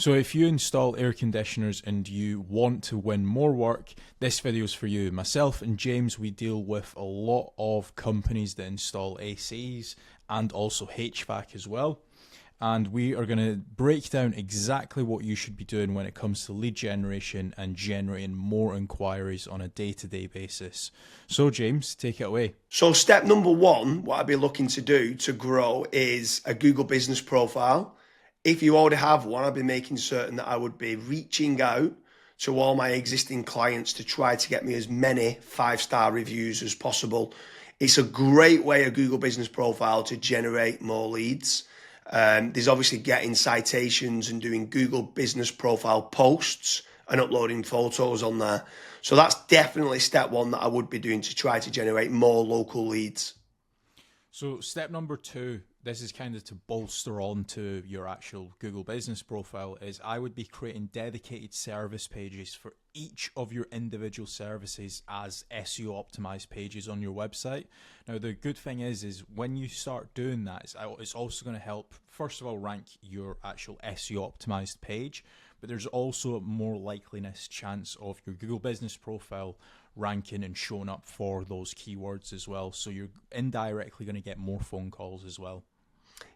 So if you install air conditioners and you want to win more work, this video is for you. Myself and James, we deal with a lot of companies that install ACs and also HVAC as well. And we are going to break down exactly what you should be doing when it comes to lead generation and generating more inquiries on a day-to-day basis. So James, take it away. So step number one, what I'd be looking to do to grow is a Google business profile. If you already have one, I'd be making certain that I would be reaching out to all my existing clients to try to get me as many 5-star reviews as possible. It's a great way, a Google business profile, to generate more leads. There's obviously getting citations and doing Google business profile posts and uploading photos on there. So that's definitely step one that I would be doing to try to generate more local leads. So step number two, this is kind of to bolster on to your actual Google business profile, is I would be creating dedicated service pages for each of your individual services as SEO optimized pages on your website. Now, the good thing is when you start doing that, it's also going to help, first of all, rank your actual SEO optimized page, but there's also a more likeliness chance of your Google business profile ranking and showing up for those keywords as well. So you're indirectly going to get more phone calls as well.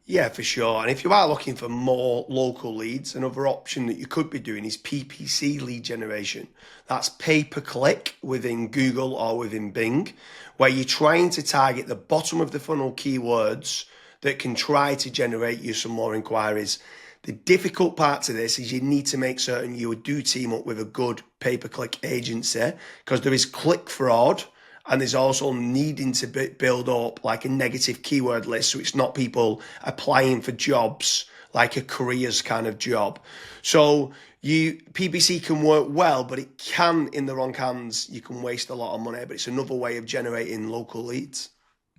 Yeah, for sure. And if you are looking for more local leads, another option that you could be doing is PPC lead generation. That's pay per click within Google or within Bing, where you're trying to target the bottom of the funnel keywords that can try to generate you some more inquiries. The difficult part to this is you need to make certain you do team up with a good pay-per-click agency, because there is click fraud, and there's also needing to build up like a negative keyword list, so it's not people applying for jobs like a careers kind of job. So PPC can work well, but it can, in the wrong hands, you can waste a lot of money, but it's another way of generating local leads.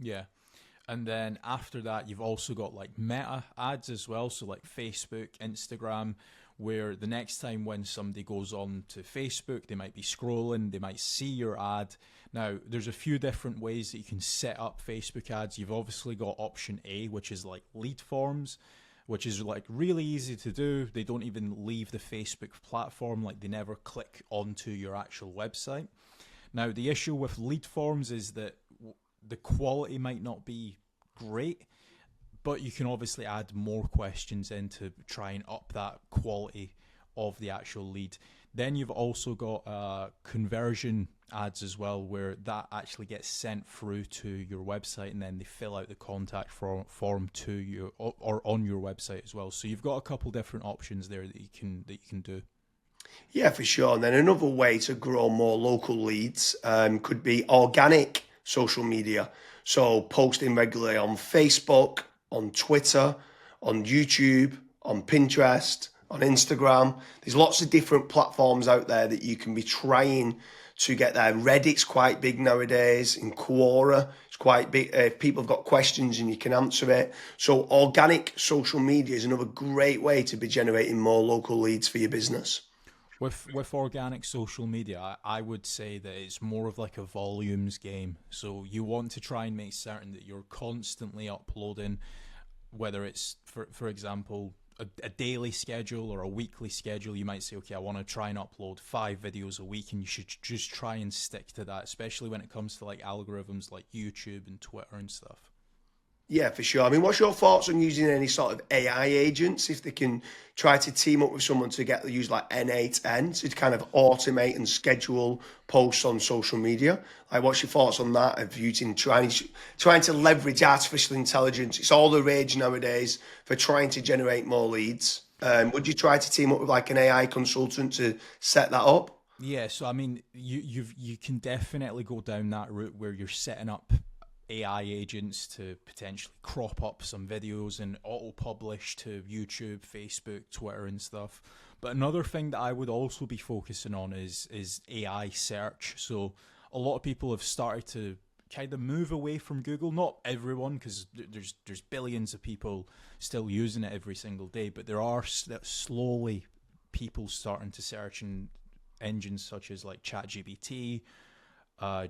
Yeah. And then after that, you've also got like meta ads as well. So like Facebook, Instagram, where the next time when somebody goes on to Facebook, they might be scrolling, they might see your ad. Now, there's a few different ways that you can set up Facebook ads. You've obviously got option A, which is like lead forms, which is like really easy to do. They don't even leave the Facebook platform, like they never click onto your actual website. Now, the issue with lead forms is that the quality might not be great, but you can obviously add more questions in to try and up that quality of the actual lead. Then you've also got conversion ads as well, where that actually gets sent through to your website, and then they fill out the contact form to you or on your website as well. So you've got a couple different options there that you can do. Yeah, for sure. And then another way to grow more local leads could be organic social media. So posting regularly on Facebook, on Twitter, on YouTube, on Pinterest, on Instagram. There's lots of different platforms out there that you can be trying to get there. Reddit's quite big nowadays. In Quora, it's quite big. If people have got questions and you can answer it. So organic social media is another great way to be generating more local leads for your business. With organic social media, I would say that it's more of like a volumes game. So you want to try and make certain that you're constantly uploading, whether it's, for example, a daily schedule or a weekly schedule. You might say, okay, I want to try and upload 5 videos a week, and you should just try and stick to that, especially when it comes to like algorithms like YouTube and Twitter and stuff. Yeah, for sure. I mean, what's your thoughts on using any sort of AI agents, if they can try to team up with someone to use like N8N to kind of automate and schedule posts on social media? Like, what's your thoughts on that, of using trying to leverage artificial intelligence? It's all the rage nowadays for trying to generate more leads. Would you try to team up with like an AI consultant to set that up? Yeah, so I mean, you can definitely go down that route where you're setting up AI agents to potentially crop up some videos and auto-publish to YouTube, Facebook, Twitter and stuff. But another thing that I would also be focusing on is AI search. So a lot of people have started to kind of move away from Google. Not everyone, because there's billions of people still using it every single day, but there are slowly people starting to search in engines such as like ChatGPT,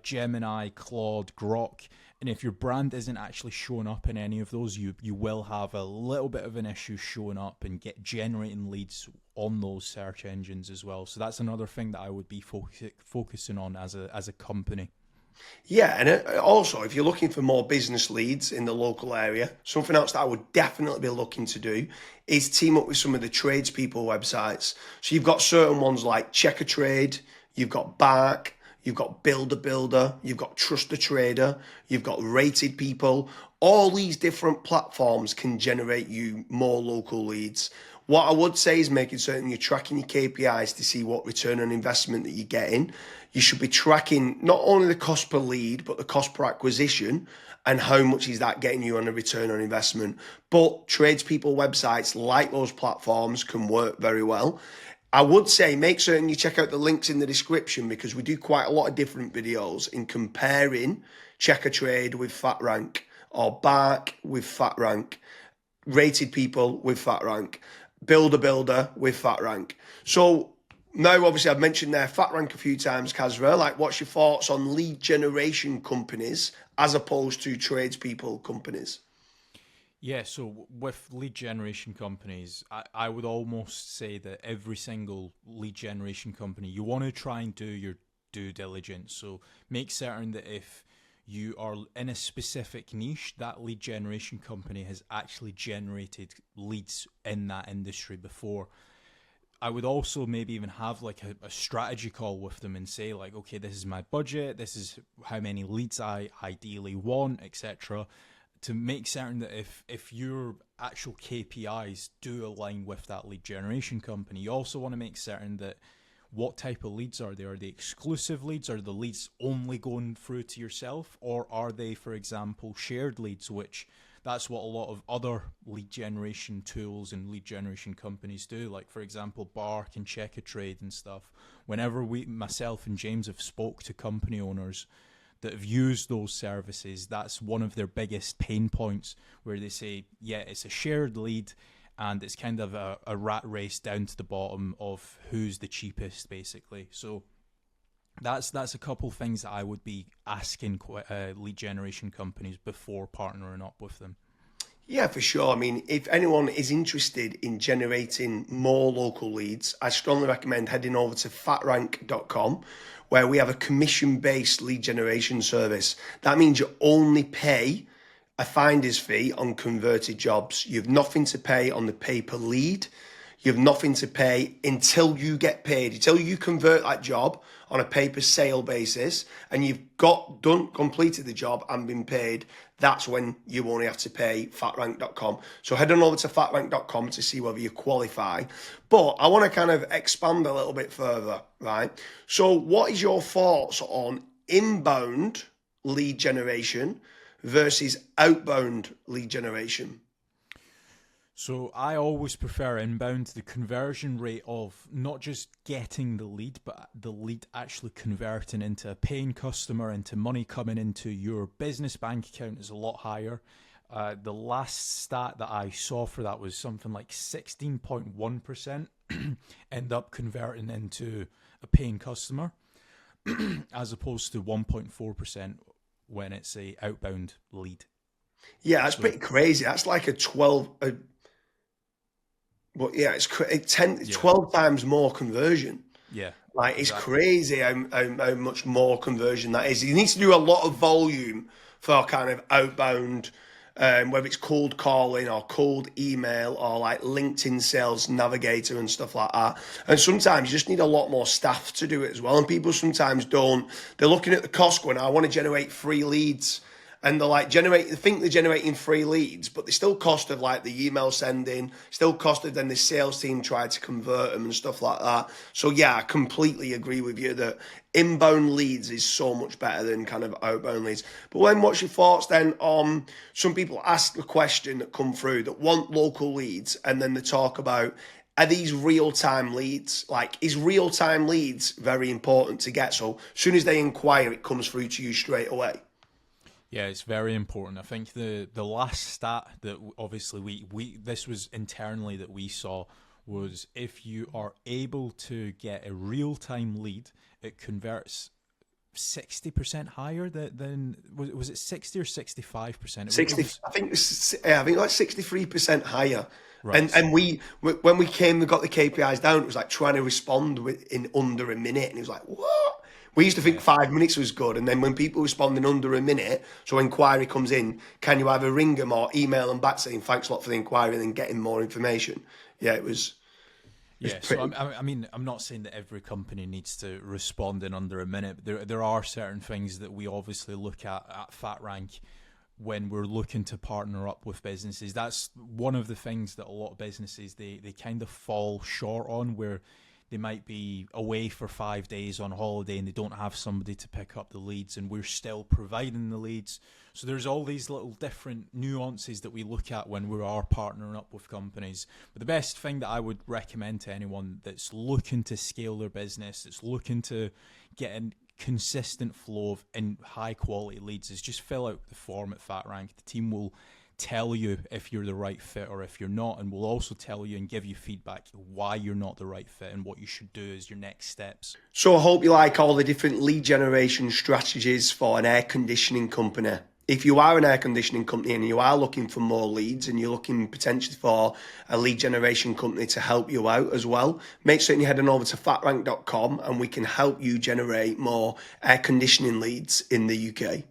Gemini, Claude, Grok. And if your brand isn't actually showing up in any of those, you will have a little bit of an issue showing up and generating leads on those search engines as well. So that's another thing that I would be focusing on as a company. Yeah, and also if you're looking for more business leads in the local area, something else that I would definitely be looking to do is team up with some of the tradespeople websites. So you've got certain ones like Check a Trade, you've got Bark, you've got Builder, you've got Trust a Trader, you've got Rated People. All these different platforms can generate you more local leads. What I would say is making certain you're tracking your KPIs to see what return on investment that you're getting. You should be tracking not only the cost per lead, but the cost per acquisition and how much is that getting you on a return on investment. But tradespeople websites like those platforms can work very well. I would say make certain you check out the links in the description because we do quite a lot of different videos in comparing Check a Trade with FatRank or Bark with FatRank, Rated People with FatRank, Builder with FatRank. So now, obviously, I've mentioned there FatRank a few times, Kasra. Like, what's your thoughts on lead generation companies as opposed to tradespeople companies? Yeah, so with lead generation companies, I would almost say that every single lead generation company, you want to try and do your due diligence. So make certain that if you are in a specific niche, that lead generation company has actually generated leads in that industry before. I would also maybe even have like a strategy call with them and say like, okay, this is my budget, this is how many leads I ideally want, etc. To make certain that if your actual KPIs do align with that lead generation company, you also want to make certain that what type of leads are they? Are they exclusive leads? Are the leads only going through to yourself? Or are they, for example, shared leads, which that's what a lot of other lead generation tools and lead generation companies do. Like, for example, Bark and Check a Trade and stuff. Whenever myself and James have spoke to company owners that have used those services, that's one of their biggest pain points where they say, yeah, it's a shared lead and it's kind of a rat race down to the bottom of who's the cheapest, basically. So that's a couple things that I would be asking lead generation companies before partnering up with them. Yeah, for sure. I mean, if anyone is interested in generating more local leads, I strongly recommend heading over to fatrank.com, where we have a commission-based lead generation service. That means you only pay a finder's fee on converted jobs. You have nothing to pay on the pay per lead. You have nothing to pay until you get paid, until you convert that job on a pay per sale basis and you've completed the job and been paid. That's when you only have to pay fatrank.com. So head on over to fatrank.com to see whether you qualify. But I want to kind of expand a little bit further, right? So what is your thoughts on inbound lead generation versus outbound lead generation? So I always prefer inbound. The conversion rate of not just getting the lead, but the lead actually converting into a paying customer, into money coming into your business bank account is a lot higher. The last stat that I saw for that was something like 16.1% end up converting into a paying customer as opposed to 1.4% when it's a outbound lead. Yeah, that's pretty crazy. That's like a 12, but yeah, it's 12 times more conversion. Yeah, Like, it's exactly. crazy how much more conversion that is. You need to do a lot of volume for kind of outbound, whether it's cold calling or cold email or like LinkedIn Sales Navigator and stuff like that. And sometimes you just need a lot more staff to do it as well. And people sometimes don't. They're looking at the cost going, I want to generate free leads. And they're like they think they're generating free leads, but they still cost of like the email sending, still cost of then the sales team tried to convert them and stuff like that. So yeah, I completely agree with you that inbound leads is so much better than kind of outbound leads. But when what's your thoughts then on some people ask the question that come through that want local leads and then they talk about are these real-time leads? Like, is real-time leads very important to get? So as soon as they inquire, it comes through to you straight away. Yeah, it's very important. I think the last stat that obviously we this was internally that we saw was if you are able to get a real time lead, it converts 60% higher than was it 60 or 65%? 60, I think like 63% higher. Right. And when we got the KPIs down, it was like trying to respond in under a minute, and it was like, what? We used to think Yeah. 5 minutes was good, and then when people respond in under a minute, so inquiry comes in, can you either ring them or email them back saying thanks a lot for the inquiry, and then getting more information? Yeah, it was. Yeah, so I mean, I'm not saying that every company needs to respond in under a minute. But there are certain things that we obviously look at FatRank when we're looking to partner up with businesses. That's one of the things that a lot of businesses they kind of fall short on, where they might be away for 5 days on holiday and they don't have somebody to pick up the leads, and we're still providing the leads. So there's all these little different nuances that we look at when we are partnering up with companies. But the best thing that I would recommend to anyone that's looking to scale their business, that's looking to get a consistent flow of high quality leads, is just fill out the form at FatRank. The team will tell you if you're the right fit or if you're not, and we'll also tell you and give you feedback why you're not the right fit and what you should do as your next steps. So I hope you like all the different lead generation strategies for an air conditioning company. If you are an air conditioning company and you are looking for more leads and you're looking potentially for a lead generation company to help you out as well, make certain you head on over to fatrank.com and we can help you generate more air conditioning leads in the UK.